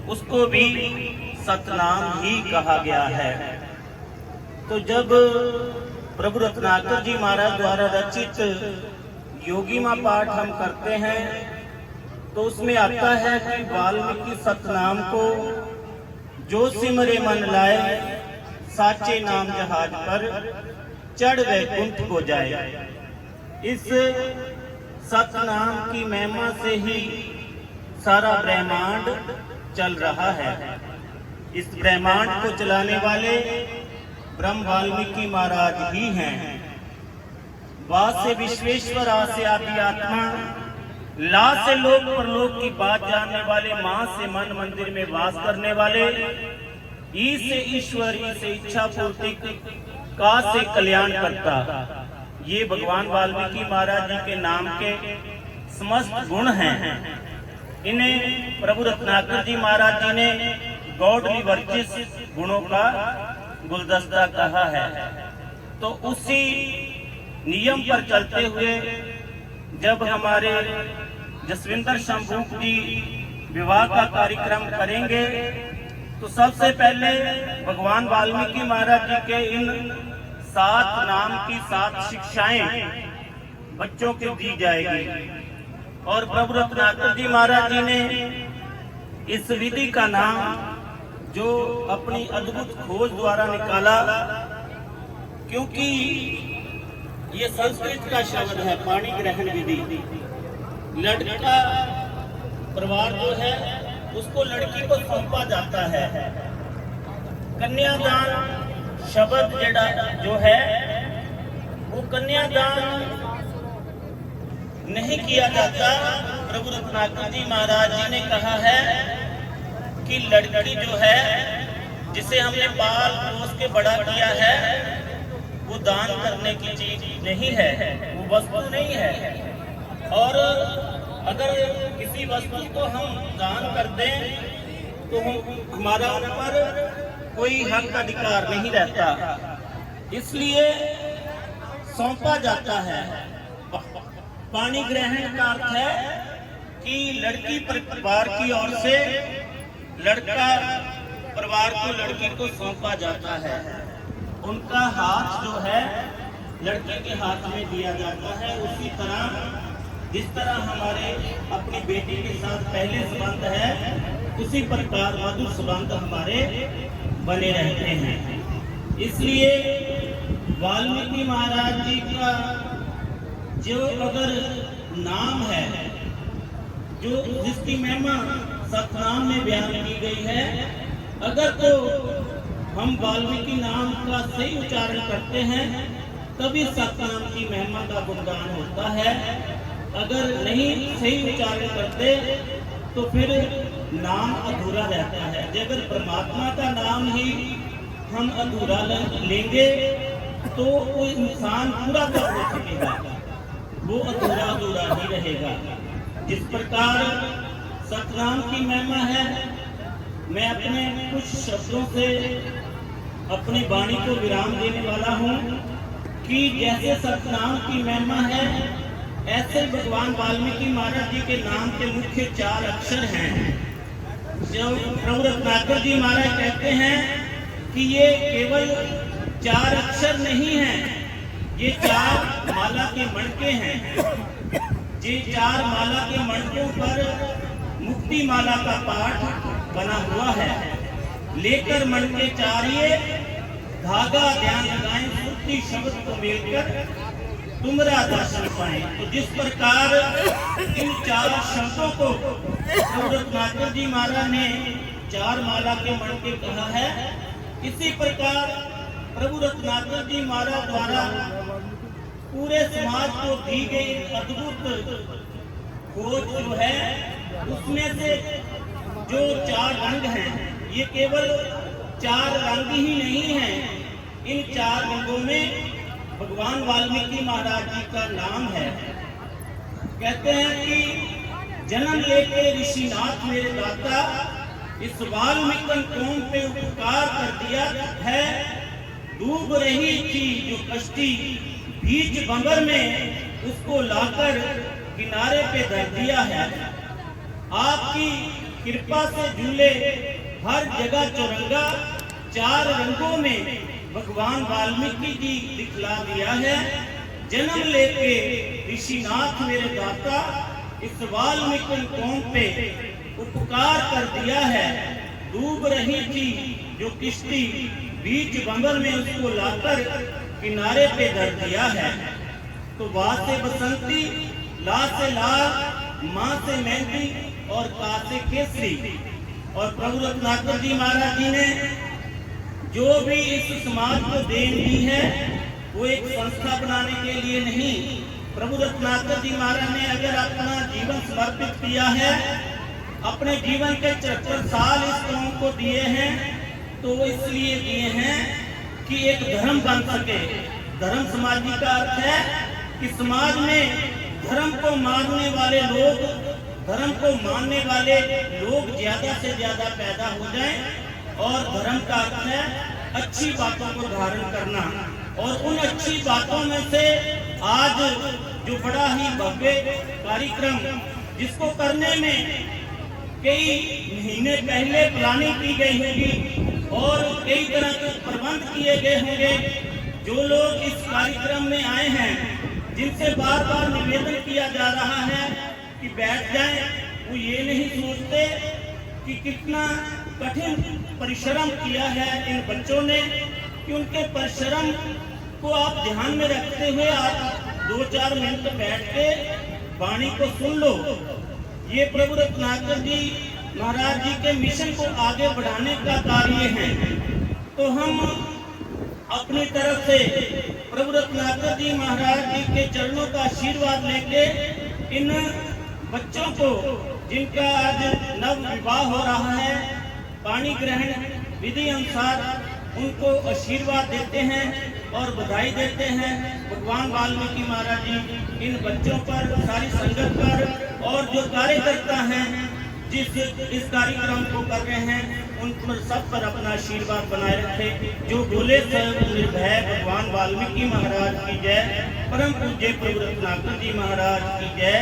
उसको भी सतनाम ही कहा गया है। तो जब प्रभु रत्नाकर जी महाराज द्वारा रचित योगी माँ पाठ हम करते हैं तो उसमें आता है कि वाल्मीकि सतनाम को जो सिमरे मन लाए, साचे नाम जहाज पर चढ़ वैकुंठ को जाए। इस सतनाम की महिमा से ही सारा ब्रह्मांड चल रहा है। इस ब्रह्मांड को चलाने वाले ब्रह्म वाल्मीकि महाराज ही हैं। वास से विश्वेश्वर, आ से आदि आत्मा, ला से लोक परलोक की बात जानने वाले, मां से मन मंदिर में वास करने वाले, ई से ईश्वर, ई से इच्छा पूर्ति, का से कल्याण करता। ये भगवान वाल्मीकि महाराज जी के नाम के समस्त गुण हैं। इन्हें प्रभु रत्नाकर जी महाराज जी ने गॉडली वर्चिस गुणों का गुलदस्ता कहा है। तो उसी नियम पर चलते हुए जब हमारे जसविंदर शंभू जी विवाह का कार्यक्रम करेंगे तो सबसे पहले भगवान वाल्मीकि महाराज जी के इन 7 नाम की 7 शिक्षाएं बच्चों को दी जाएगी। और प्रभु रत्नाकर जी महाराज जी ने इस विधि का नाम जो अपनी अद्भुत खोज द्वारा निकाला, क्योंकि ये संस्कृत का शब्द है, पाणी ग्रहण विधि। लड़का परिवार जो है उसको लड़की को सौंपा जाता है। कन्यादान शब्द जो है वो कन्यादान नहीं किया जाता। प्रभु रत्नाकर जी महाराज जी ने कहा है कि लड़की जो है जिसे हमने पाल पोस के बड़ा किया है वो दान करने की चीज नहीं है, वो वस्तु नहीं है। और अगर किसी वस्तु को हम दान कर दें तो हमारा उन पर कोई हक अधिकार नहीं रहता, इसलिए सौंपा जाता है। पाणी ग्रहण का अर्थ है कि लड़की परिवार की ओर से लड़का परिवार को लड़की को सौंपा जाता है। उनका हाथ जो है लड़के के हाथ में दिया जाता है। उसी तरह जिस तरह हमारे अपनी बेटी के साथ पहले संबंध है, उसी प्रकार मधुर संबंध हमारे बने रहते हैं। इसलिए वाल्मीकि महाराज जी का जो अगर नाम है, जो जिसकी महिमा सतनाम में बयान की गई है, अगर तो हम वाल्मीकि नाम का सही उच्चारण करते हैं तभी सतनाम की महिमा का गुणगान होता है। अगर नहीं सही उच्चारण करते तो फिर नाम अधूरा रहता है। अगर परमात्मा का नाम ही हम अधूरा लेंगे तो वो इंसान पूरा कर हो सकेगा, वो अधूरा अधूरा ही रहेगा। जिस प्रकार सतनाम की महिमा है, मैं अपने कुछ शब्दों से अपनी वाणी को विराम देने वाला हूँ कि जैसे सतनाम की महिमा है, ऐसे भगवान वाल्मीकि महाराज जी के नाम के मुख्य 4 अक्षर हैं। जो प्रभु रत्नाकर जी महाराज कहते हैं कि ये केवल 4 अक्षर नहीं हैं, ये 4 माला के मणके हैं। ये 4 माला के मणकों पर मुक्ति माला का पाठ बना हुआ है। लेकर मणके 4 ये धागा ध्यान लगाएं, सुरती शब्द को मिलकर तुमरा दर्शन पाए। तो जिस प्रकार इन 4 शब्दों को प्रभु रत्नाकर जी महाराज ने 4 माला के मणके कहा है, इसी प्रकार प्रभु रत्नाकर जी महाराज द्वारा पूरे समाज को दी गई अद्भुत खोज जो है, उसमें से जो 4 रंग हैं, ये केवल 4 रंग ही नहीं हैं। इन 4 रंगों में भगवान वाल्मीकि महाराज जी का नाम है। कहते हैं कि जन्म लेके ऋषिनाथ मेरे दाता, इस वाल्मीकि कौम पे उपकार कर दिया है। डूब रही थी जो कश्ती बीच बंगर में, उसको लाकर किनारे पे धर दिया है। आपकी कृपा से झूले हर जगह चौरंगा, 4 रंगों में भगवान वाल्मीकि जी दिखला दिया है। जन्म लेके ऋषिनाथ मेरे दाता इस वाल्मीकि कौम पे उपकार कर दिया है। डूब रही थी जो किश्ती बीच बंबर में उसको लाकर किनारे पे धर दिया है। तो वाह से बसंती, ला से लाल, माँ से मेहंदी और का से केसरी। और प्रभु रत्नाकर जी महाराज जी ने जो भी इस समाज को देन दी है वो एक संस्था बनाने के लिए नहीं। प्रभु रत्नाकर जी महाराज ने अगर अपना जीवन समर्पित किया है, अपने जीवन के 74 साल इस कौम को दिए हैं, तो वो इसलिए दिए हैं कि एक धर्म बन सके। धर्म समाजी का अर्थ है कि समाज में धर्म को मानने वाले लोग, धर्म को मानने वाले लोग ज्यादा से ज्यादा पैदा हो जाएं। और धर्म का अर्थ है अच्छी बातों को धारण करना। और उन अच्छी बातों में से आज जो बड़ा ही भव्य कार्यक्रम, जिसको करने में कई महीने पहले प्लानिंग की गई होगी और कई तरह के प्रबंध किए गए होंगे, जो लोग इस कार्यक्रम में आए हैं, जिनसे बार बार निवेदन किया जा रहा है कि बैठ जाएं, वो ये नहीं सोचते कि कितना कठिन परिश्रम किया है इन बच्चों ने, कि उनके परिश्रम को आप ध्यान में रखते हुए आप 2-4 मिनट बैठ के वाणी को सुन लो। ये प्रभु रत्नाकर जी महाराज जी के मिशन को आगे बढ़ाने का कार्य है। तो हम अपनी तरफ से प्रभु रत्नाकर जी महाराज जी के चरणों का आशीर्वाद लेके इन बच्चों को, जिनका आज नव विवाह हो रहा है, पाणी ग्रहण विधि अनुसार उनको आशीर्वाद देते हैं और बधाई देते हैं। भगवान वाल्मीकि महाराज जी इन बच्चों पर, सारी संगत पर और जो कार्यकर्ता हैं जिस इस कार्यक्रम को कर रहे हैं, उन पर सब पर अपना आशीर्वाद बनाए रखे। जो बोले सब निर्भय भगवान वाल्मीकि महाराज की जय। परम पूज्य प्रभु रत्नाकर जी महाराज की जय।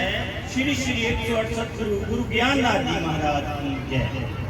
श्री श्री 108 गुरु ज्ञाननाथ जी महाराज की जय।